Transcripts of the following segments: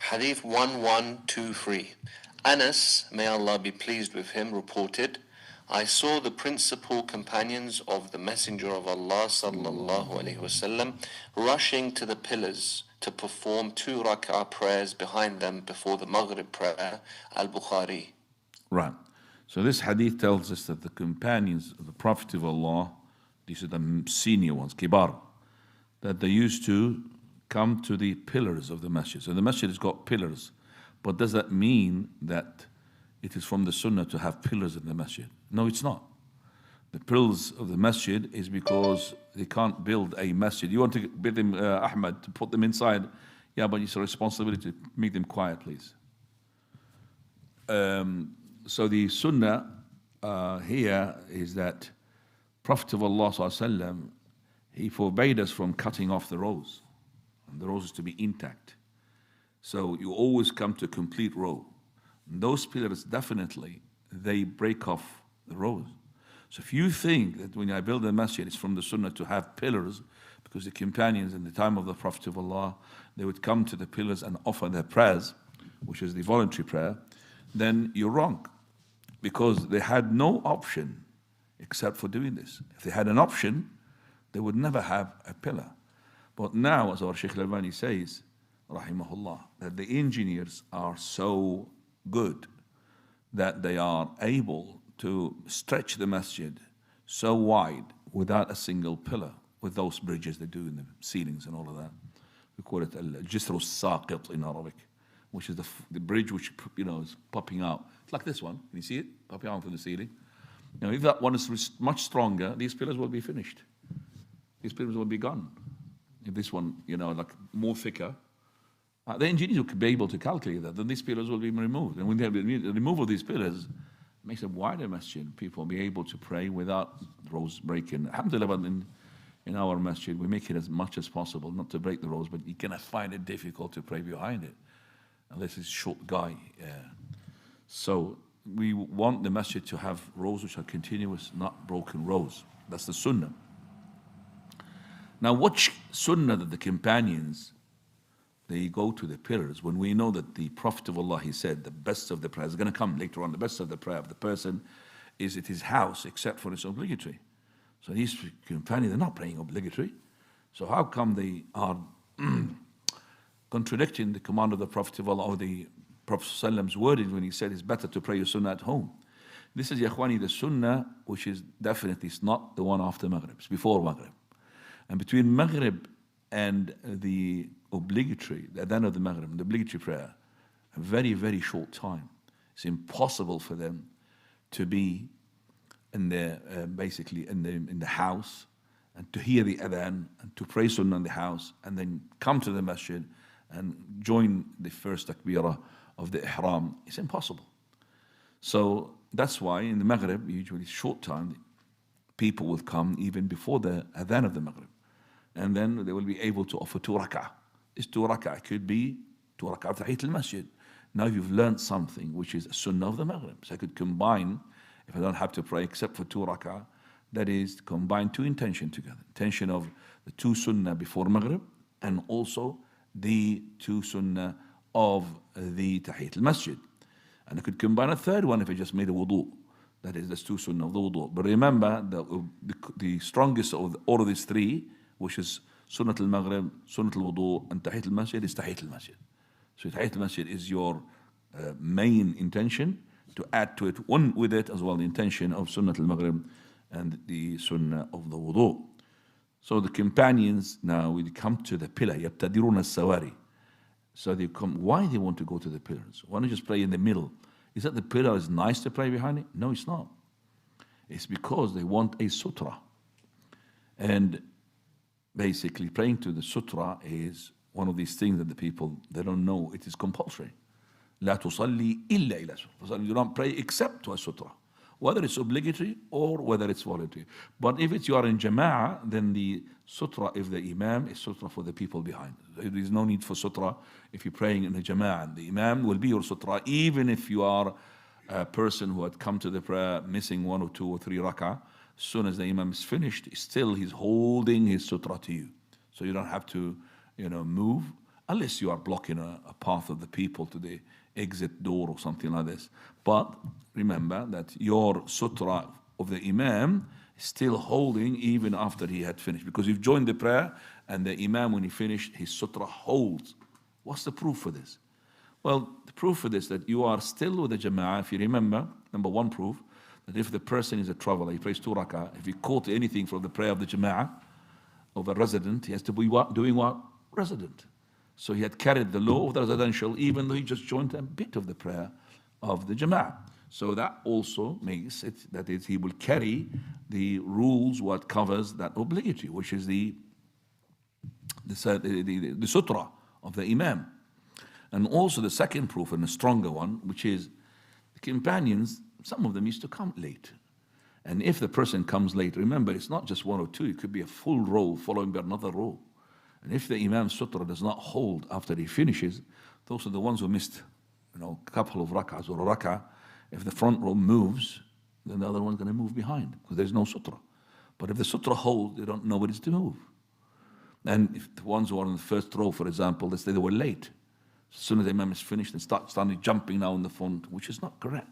Hadith 1123. Anas, may Allah be pleased with him, reported, I saw the principal companions of the Messenger of Allah sallallahu alaihi wasallam rushing to the pillars to perform 2 rak'ah prayers behind them before the Maghrib prayer, Al-Bukhari. Right. So this hadith tells us that the companions of the Prophet of Allah, these are the senior ones, kibar, that they used to come to the pillars of the masjid. So the masjid has got pillars, but does that mean that it is from the sunnah to have pillars in the masjid? No, it's not. The pillars of the masjid is because they can't build a masjid. You want to build them, Ahmad, to put them inside? Yeah, but it's a responsibility to make them quiet, please. So the sunnah here is that Prophet of Allah ﷺ, he forbade us from cutting off the rows. And the rows is to be intact. So you always come to a complete row. And those pillars definitely, they break off the rows. So if you think that when I build a masjid, it's from the sunnah to have pillars, because the companions in the time of the Prophet of Allah, they would come to the pillars and offer their prayers, which is the voluntary prayer, then you're wrong. Because they had no option except for doing this. If they had an option, they would never have a pillar. But now, as our Sheikh Al-Albani says, rahimahullah, that the engineers are so good that they are able to stretch the masjid so wide without a single pillar, with those bridges they do in the ceilings and all of that. We call it al-Jisr-us-Saqit in Arabic, which is the bridge which is popping out. It's like this one. Can you see it? Popping out from the ceiling. Now, if that one is much stronger, these pillars will be finished. These pillars will be gone. If this one, like more thicker, the engineers will be able to calculate that, then these pillars will be removed. And when they have the removal of these pillars, it makes a wider masjid. People will be able to pray without rows breaking. Alhamdulillah, in our masjid, we make it as much as possible, not to break the rows, but you're going to find it difficult to pray behind it, unless it's a short guy. So we want the masjid to have rows which are continuous, not broken rows. That's the sunnah. Now, which sunnah that the companions, they go to the pillars when we know that the Prophet of Allah, he said, the best of the prayer is going to come later on. The best of the prayer of the person is at his house, except for his obligatory. So these companions, they're not praying obligatory. So how come they are contradicting the command of the Prophet of Allah, or the Prophet's wording when he said it's better to pray your sunnah at home? This is, ya Ikhwani, the sunnah, which is definitely, it's not the one after Maghrib, it's before Maghrib. And between Maghrib and the obligatory, the adhan of the Maghrib, the obligatory prayer, a very, very short time. It's impossible for them to be in basically in the house and to hear the adhan and to pray sunnah in the house and then come to the masjid and join the first takbirah of the ihram. It's impossible. So that's why in the Maghrib, usually short time, people will come even before the adhan of the Maghrib. And then they will be able to offer 2 rak'ah. This 2 rak'ah could be 2 rak'ah of Tahiyat al-Masjid. Now you've learned something which is a sunnah of the Maghrib. So I could combine, if I don't have to pray except for 2 rak'ah, that is, combine 2 intentions together. Intention of the 2 sunnah before Maghrib and also the 2 sunnah of the Tahiyat al-Masjid. And I could combine a 3rd one if I just made a wudu. That is, that's 2 sunnah of the wudu. But remember, the strongest of all of these 3, which is Sunnat al-Maghrib, Sunnat al-Wudu, and Tahiyat al-Masjid, is Tahiyat al-Masjid. So Tahiyat al-Masjid is your main intention, to add to it, one with it as well, the intention of Sunnat al-Maghrib and the Sunnah of the Wudu. So the companions now will come to the pillar, يَبْتَدِرُونَ السَّوَارِ. So they come, why they want to go to the pillars? Why not just pray in the middle? Is that the pillar is nice to pray behind it? No, it's not. It's because they want a sutra. And basically, praying to the sutra is one of these things that the people, they don't know. It is compulsory. لا تصلي إلا إلى sutra. You don't pray except to a sutra, whether it's obligatory or whether it's voluntary. But if you are in jama'ah, then the sutra, if the imam, is sutra for the people behind. There is no need for sutra if you're praying in a jama'ah. The imam will be your sutra, even if you are a person who had come to the prayer missing 1 or 2 or 3 rak'ah. As soon as the imam is finished, still he's holding his sutra to you. So you don't have to, move. unless you are blocking a path of the people to the exit door or something like this. But remember that your sutra of the Imam is still holding even after he had finished, because you've joined the prayer and the Imam, when he finished, his sutra holds. What's the proof for this? Well, the proof for this, that you are still with the Jama'ah. If you remember, number one proof, that if the person is a traveler, he prays 2 rak'ah, if he caught anything from the prayer of the Jama'ah, of a resident, he has to be what? Doing what? Resident. So he had carried the law of the residential, even though he just joined a bit of the prayer of the Jama'ah. So that also makes it that he will carry the rules, what covers that obligatory, which is the sutra of the Imam. And also the second proof, and a stronger one, which is the companions, some of them used to come late. And if the person comes late, remember, it's not just one or two, it could be a full row following by another row. And if the Imam's sutra does not hold after he finishes, those are the ones who missed, a couple of rak'ahs or a rak'ah. If the front row moves, then the other one's going to move behind, because there's no sutra. But if the sutra holds, they don't know what is to move. And if the ones who are in the first row, for example, let's say they were late, as soon as the Imam is finished, they started jumping now in the front, which is not correct.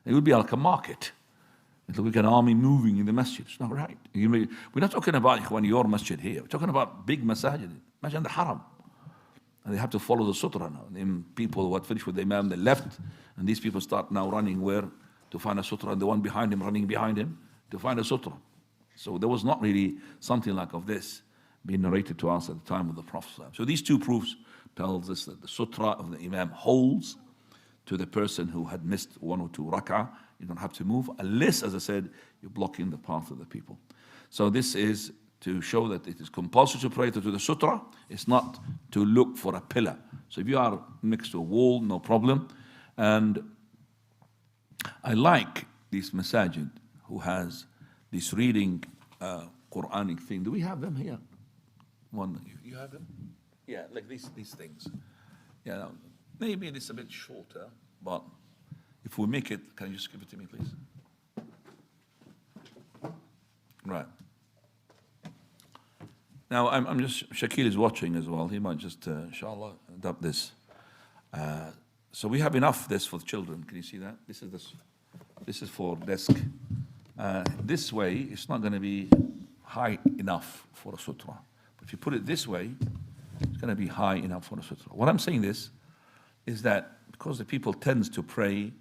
It would be like a market. It look like an army moving in the masjid. It's not right. We're not talking about your masjid here. We're talking about big masajid. Imagine the haram. And they have to follow the sutra now. Then people who had finished with the Imam, they left, and these people start now running where? To find a sutra, and the one behind him running behind him to find a sutra. So there was not really something like of this being narrated to us at the time of the Prophet. So these two proofs tells us that the sutra of the Imam holds to the person who had missed 1 or 2 rak'ah. You don't have to move unless, as I said, you're blocking the path of the people. So this is to show that it is compulsory to pray to the sutra. It's not to look for a pillar. So if you are next to a wall, no problem. And I like this masajid who has this reading Quranic thing. Do we have them here? One, you have them? Yeah, like these things. Yeah, no, maybe it's a bit shorter, but if we make it, can you just give it to me, please? Right. Now, I'm just, Shakil is watching as well. He might just, inshallah, adopt this. So we have enough this for the children. Can you see that? This is for desk. This way, it's not going to be high enough for a sutra. But if you put it this way, it's going to be high enough for a sutra. What I'm saying this is that because the people tends to pray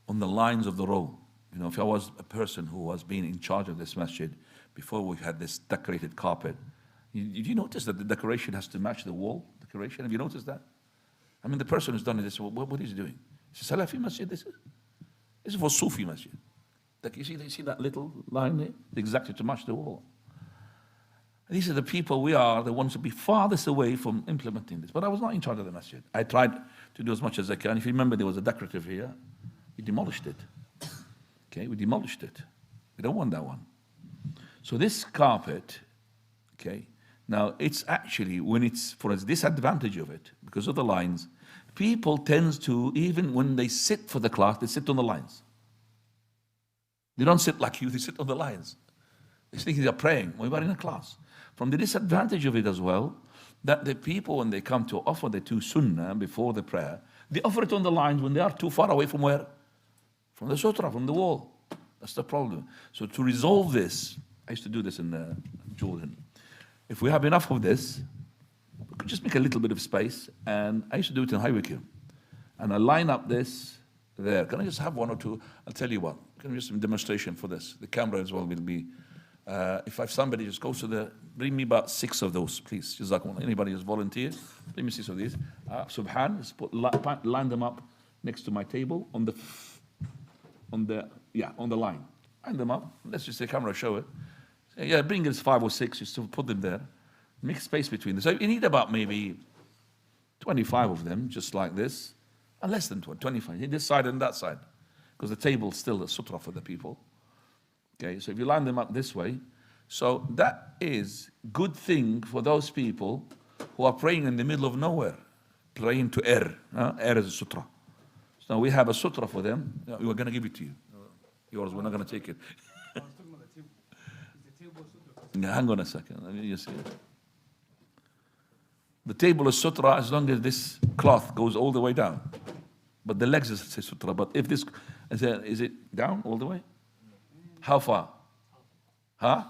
on the lines of the row. If I was a person who was being in charge of this masjid before we had this decorated carpet, did you notice that the decoration has to match the wall decoration? Have you noticed that? I mean, the person who's done this, what is he doing? It's a Salafi masjid, this is for Sufi masjid. Like you see that little line there? Exactly to match the wall. These are the people, we are the ones to be farthest away from implementing this. But I was not in charge of the masjid. I tried to do as much as I can. If you remember, there was a decorative here. We demolished it. Okay, we demolished it. We don't want that one. So this carpet, okay, now it's actually, when it's, for a disadvantage of it, because of the lines, people tend to, even when they sit for the class, they sit on the lines. They don't sit like you, they sit on the lines. They think they're praying. We were in a class. From the disadvantage of it as well, that the people, when they come to offer the 2 sunnah before the prayer, they offer it on the lines when they are too far away from where? From the sutra, from the wall. That's the problem. So to resolve this, I used to do this in Jordan. If we have enough of this, we could just make a little bit of space, and I used to do it in High Wycombe. And I line up this there. Can I just have 1 or 2? I'll tell you what. Can I just have a demonstration for this? The camera as well will be. If somebody just goes to bring me about 6 of those, please. Jazakumullah. Anybody who's volunteered, bring me 6 of these. Subhan, just line them up next to my table on the line. Line them up. Let's just say camera show it. Yeah, bring us 5 or 6, just to put them there. Make space between them. So you need about maybe 25 of them, just like this, and less than 25. This side and that side, because the table's still a sutra for the people. Okay, so if you line them up this way, so that is good thing for those people who are praying in the middle of nowhere, praying to air. Air is a sutra. So we have a sutra for them. We're going to give it to you. Yours, we're not going to take it. Hang on a second. Let me just see it. The table is sutra as long as this cloth goes all the way down. But the legs is sutra. But if this, is it down all the way? How far? Huh?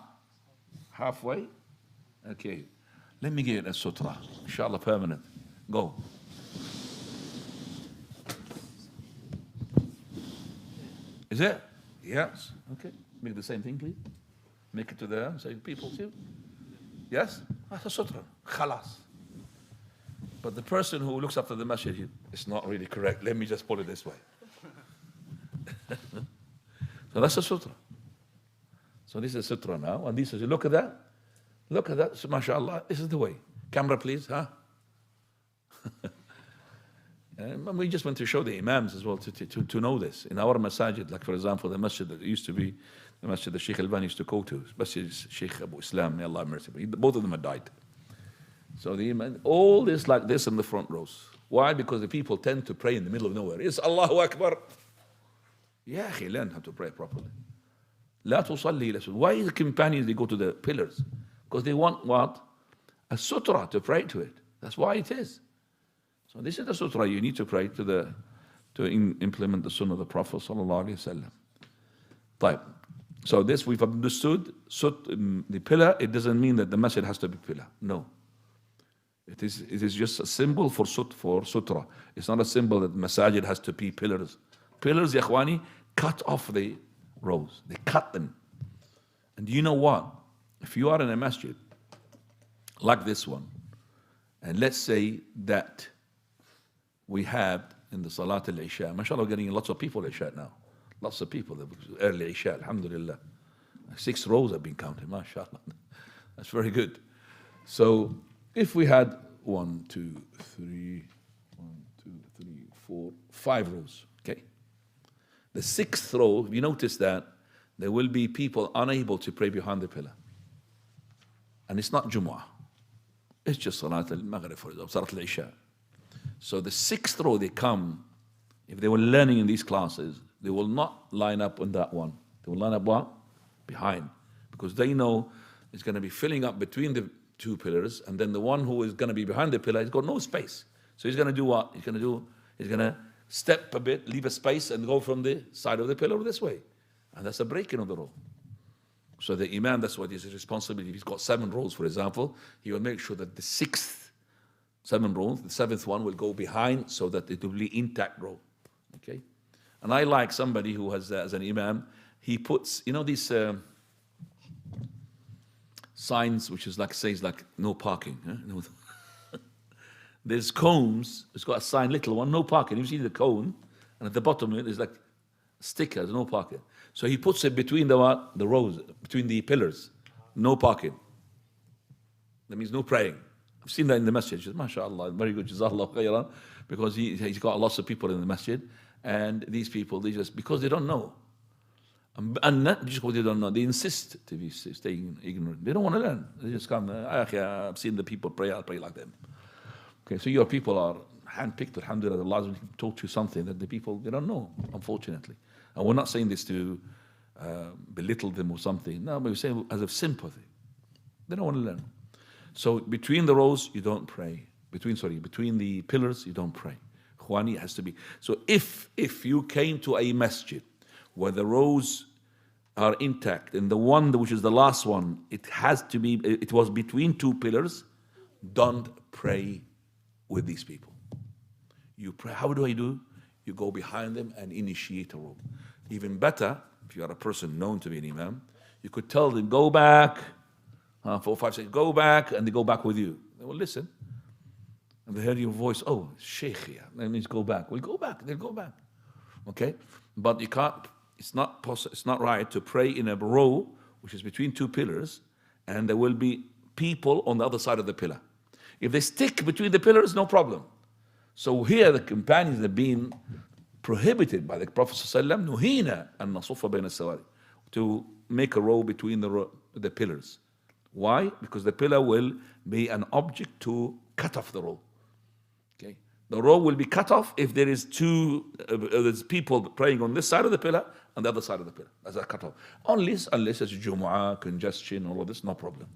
Halfway? Okay. Let me get a sutra. Inshallah, permanent. Go. Is it? Yes. Okay. Make the same thing, please. Make it to there and say, people, see? Yes? That's a sutra. Khalas. But the person who looks after the masjid, it's not really correct. Let me just put it this way. So that's a sutra. So this is a sutra now. And this is, look at that. Look at that. So, mashallah, this is the way. Camera, please. Huh? And we just want to show the imams as well to know this. In our masajid, like for example, the masjid that used to be, the masjid that Sheikh Albani used to go to, masjid Sheikh Abu Suhaib, may Allah have mercy. Both of them had died. So the imam, all this like this in the front rows. Why? Because the people tend to pray in the middle of nowhere. It's Allahu Akbar. Yeah, he learn how to pray properly. La tusalli. Why the companions, they go to the pillars? Because they want what? A sutra to pray to it. That's why it is. So this is the sutra you need to pray to implement the sunnah of the Prophet sallallahu alaihi wasallam. Right. So this we've understood. The pillar, it doesn't mean that the masjid has to be pillar. No. It is just a symbol for sutra. It's not a symbol that masajid has to be pillars. Pillars, ya ikhwani, cut off the rows. They cut them. And you know what? If you are in a masjid like this one, and let's say that we have in the Salat al-Isha, mashallah, we're getting lots of people Isha now. Lots of people, early Isha, alhamdulillah. 6 rows have been counted, mashallah. That's very good. So if we had 1, 2, 3, 4, 5 rows, okay? The 6th row, you notice that there will be people unable to pray behind the pillar. And it's not Jumu'ah. It's just Salat al-Maghrib, for example, Salat al-Isha. So the 6th row, they come, if they were learning in these classes, they will not line up on that one. They will line up what? Behind. Because they know it's going to be filling up between the 2 pillars, and then the one who is going to be behind the pillar has got no space. So he's going to do what? He's going to step a bit, leave a space, and go from the side of the pillar this way. And that's a breaking of the row. So the imam, that's what his responsibility. If he's got 7 rows, for example, he will make sure that the 7 rows, the 7th one will go behind so that it will be intact row. Okay? And I like somebody who has, as an imam, he puts, these signs which is like, says like no parking. Huh? There's cones, it's got a sign, little one, no parking. You see the cone, and at the bottom of it is like stickers, no parking. So he puts it between the rows, between the pillars, no parking. That means no praying. I've seen that in the masjid. MashaAllah, very good, Jazakallah khairan, because he's got lots of people in the masjid, and these people, they just, because they don't know, and not just because they don't know, they insist to be staying ignorant. They don't want to learn. They just come, I've seen the people pray, I'll pray like them. Okay, so your people are handpicked, alhamdulillah, Allah taught you something that the people, they don't know, unfortunately. And we're not saying this to belittle them or something. No, but we say as a sympathy. They don't want to learn. So between the rows, you don't pray. Between the pillars, you don't pray. Khwani has to be. So if you came to a masjid where the rows are intact, and the one which is the last one, it was between 2 pillars, don't pray with these people. You pray. How do I do? You go behind them and initiate a row. Even better, if you are a person known to be an imam, you could tell them, go back, 4 or 5 seconds, go back, and they go back with you. They will listen. And they hear your voice, oh, Sheikh here. That means go back. Well, go back. They'll go back. Okay? But you can't, it's not right to pray in a row, which is between 2 pillars, and there will be people on the other side of the pillar. If they stick between the pillars, no problem. So here the companions have been prohibited by the Prophet ﷺ, nuhina an nasufa bayna as-sawari, to make a row between the pillars. Why? Because the pillar will be an object to cut off the row. Okay, the row will be cut off if there is there's people praying on this side of the pillar and the other side of the pillar. That's a cut off. Unless it's Jumu'ah, congestion, all of this, no problem.